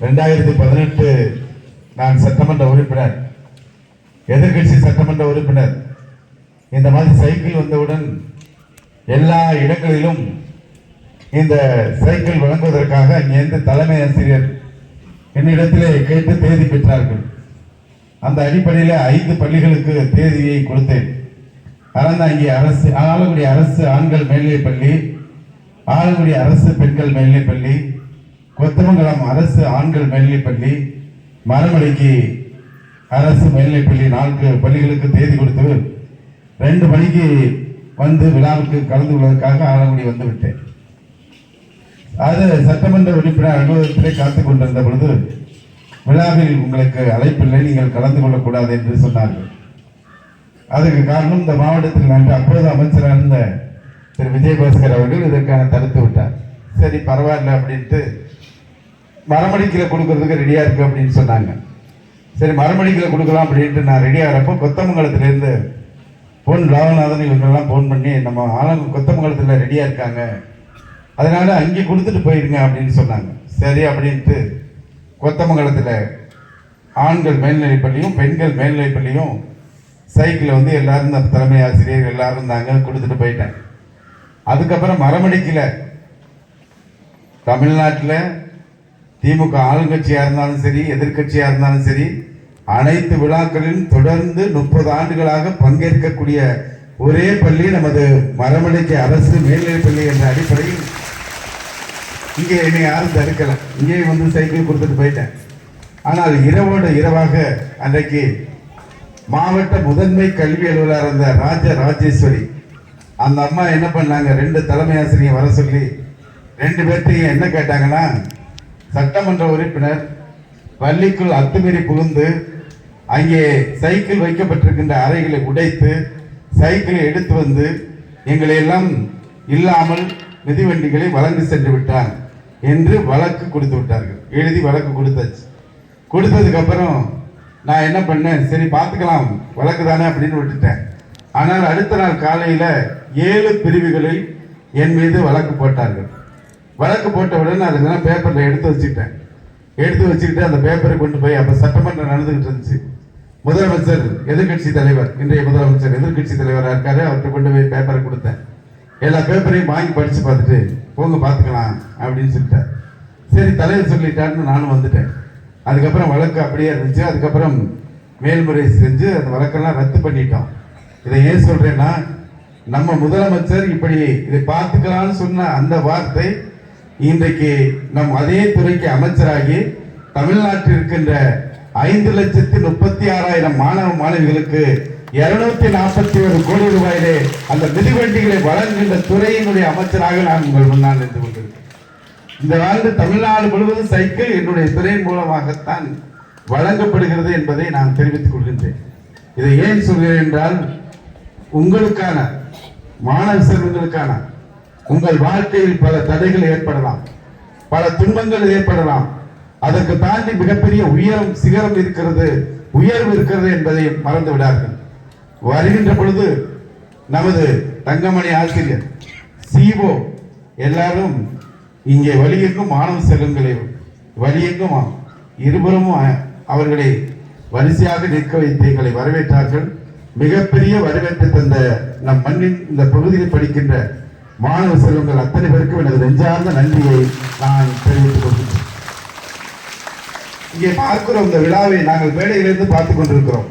2018 நான் சட்டமன்ற உறுப்பினர், எதிர்கட்சி சட்டமன்ற உறுப்பினர். இந்த மாதிரி சைக்கிள் வந்தவுடன் எல்லா இடங்களிலும் இந்த சைக்கிள் வழங்குவதற்காக அங்கிருந்து தலைமை ஆசிரியர் என்னிடத்திலே கேட்டு தேதி பெற்றார்கள். அந்த அடிப்படையில் 5 பள்ளிகளுக்கு தேதியை கொடுத்தேன். அறந்தாங்கி அரசு, ஆலங்குடி அரசு ஆண்கள் மேல்நிலைப்பள்ளி, ஆலங்குடி அரசு பெண்கள் மேல்நிலைப்பள்ளி, கொத்தமங்கலம் அரசு ஆண்கள் மேல்நிலைப்பள்ளி, மரமலைக்கு அரசு மேல்நிலைப்பள்ளி 4 பள்ளிகளுக்கு தேதி கொடுத்து 2 மணிக்கு வந்து விழாவுக்கு கலந்து கொள்வதற்காக ஆலங்குடி வந்து விட்டேன். அது சட்டமன்ற உறுப்பினர் அலுவலகத்திலே காத்துக் கொண்டிருந்த பொழுது விழாவில் உங்களுக்கு அழைப்பில்லை, நீங்கள் கலந்து கொள்ளக்கூடாது என்று சொன்னார்கள். அதுக்கு காரணம் இந்த மாவட்டத்தில் நன்று அப்போது அமைச்சராக இருந்த திரு விஜயபாஸ்கர் அவர்கள் இதற்கான தடுத்து விட்டார். சரி பரவாயில்ல அப்படின்ட்டு மரமடிக்கில் கொடுக்கறதுக்கு ரெடியாக இருக்கு அப்படின்னு சொன்னாங்க. சரி மரமடிக்கில் கொடுக்கலாம் அப்படின்ட்டு நான் ரெடியாக இருப்போ கொத்தமங்கலத்திலேருந்து பொன் ராவநாதன் இவங்கெல்லாம் ஃபோன் பண்ணி நம்ம கொத்தமங்கலத்தில் ரெடியாக இருக்காங்க, அதனால அங்கே கொடுத்துட்டு போயிருங்க அப்படின்னு சொன்னாங்க. சரி அப்படின்ட்டு கொத்தமங்கலத்தில் ஆண்கள் மேல்நிலைப்பள்ளியும் பெண்கள் மேல்நிலைப்பள்ளியும் சைக்கிளில் வந்து எல்லாரும் அந்த தலைமை ஆசிரியர் எல்லாரும் இருந்தாங்க, கொடுத்துட்டு போயிட்டேன். அதுக்கப்புறம் மரமடிக்கல தமிழ்நாட்டில் திமுக ஆளுங்கட்சியாக இருந்தாலும் சரி எதிர்கட்சியாக இருந்தாலும் சரி அனைத்து விழாக்களிலும் தொடர்ந்து 30 ஆண்டுகளாக பங்கேற்கக்கூடிய ஒரே பள்ளி நமது மரமடிக்கை அரசு மேல்நிலைப்பள்ளி என்ற அடிப்படையில் இங்கே என்னை யாரும் தடுக்கலை. இங்கே வந்து சைக்கிள் கொடுத்துட்டு போயிட்டேன். ஆனால் இரவோடு இரவாக அன்றைக்கு மாவட்ட முதன்மை கல்வி அலுவலர் இருந்த ராஜேஸ்வரி அந்த அம்மா என்ன பண்ணாங்க, 2 தலைமை ஆசிரியர் வர சொல்லி 2 பேர்த்தையும் என்ன கேட்டாங்கன்னா, சட்டமன்ற உறுப்பினர் பள்ளிக்குள் அத்துமீறி புகுந்து அங்கே சைக்கிள் வைக்கப்பட்டிருக்கின்ற அறைகளை உடைத்து சைக்கிளை எடுத்து வந்து எங்களை எல்லாம் இல்லாமல் மிதிவண்டிகளை வழங்கி சென்று விட்டான் என்று வழக்கு கொடுத்து விட்டார்கள். எழுதி வழக்கு கொடுத்தாச்சு. கொடுத்ததுக்கு அப்புறம் நான் என்ன பண்ணேன், சரி பார்த்துக்கலாம் வழக்கு தானே அப்படின்னு விட்டுட்டேன். ஆனால் அடுத்த நாள் காலையில் 7 பிரிவுகளில் என் மீது வழக்கு போட்டார்கள். வழக்கு போட்டவுடன் அதுக்கெல்லாம் பேப்பரில் எடுத்து வச்சுக்கிட்டு அந்த பேப்பரை கொண்டு போய் அப்போ சட்டமன்றம் நடந்துகிட்டு இருந்துச்சு. முதலமைச்சர் எதிர்கட்சி தலைவர், இன்றைய முதலமைச்சர் எதிர்கட்சி தலைவராக இருக்காரு, அவர்கிட்ட கொண்டு போய் பேப்பரை கொடுத்தேன். எல்லா பேப்பரையும் வாங்கி படித்து பார்த்துட்டு போங்க பார்த்துக்கலாம் அப்படின்னு சொல்லிட்டார். சரி தலைவர் சொல்லிட்டாருன்னு நானும் வந்துட்டேன். அதுக்கப்புறம் வழக்கு அப்படியே இருந்துச்சு. அதுக்கப்புறம் மேல்முறை செஞ்சு அந்த வழக்கெல்லாம் ரத்து பண்ணிட்டோம். இதை ஏன் சொல்றேன்னா, நம்ம முதலமைச்சர் இப்படி இதை பார்த்துக்கலாம்னு சொன்ன அந்த வார்த்தை இன்றைக்கு நம் அதே துறைக்கு அமைச்சராகி தமிழ்நாட்டில் இருக்கின்ற 5,36,000 மாணவ மாணவிகளுக்கு 241 கோடி ரூபாயிலே அந்த மிதிவண்டிகளை வழங்குகின்ற துறையினுடைய அமைச்சராக நான் உங்கள் முன்னால் நின்று கொண்டிருக்கிறேன். இந்த ஆண்டு தமிழ்நாடு முழுவதும் சைக்கிள் என்னுடைய துறையின் மூலமாகத்தான் வழங்கப்படுகிறது என்பதை நான் தெரிவித்துக் கொள்கின்றேன். இதை ஏன் சொல்கிறேன் என்றால், உங்களுக்கான மாணவ செல்வங்களுக்கான உங்கள் வாழ்க்கையில் பல தடைகள் ஏற்படலாம், பல துன்பங்கள் ஏற்படலாம். அதற்கு தாண்டி மிகப்பெரிய சிகரம் இருக்கிறது, உயர்வு இருக்கிறது என்பதை மறந்து விடார்கள். வருகின்ற பொழுது நமது தங்கமணி ஆசிரியர் சிஓ எல்லாரும் இங்கே வழியெங்கும் மாணவ செல்வங்களை வழியெங்கும் இருபுறமும் அவர்களை வரிசையாக நிற்க வைத்து எங்களை வரவேற்றார்கள். மிகப்பெரிய வரவேற்பை தந்த நம் மண்ணின் இந்த பகுதியில் படிக்கின்ற மாணவ செல்வங்கள் அத்தனை பேருக்கும் எனது நெஞ்சார்ந்த நன்றியை நான் தெரிவித்துக் கொள்கிறேன். இங்கே பார்க்கிறோம், இந்த விழாவை நாங்கள் மேடையிலிருந்து பார்த்துக் கொண்டிருக்கிறோம்.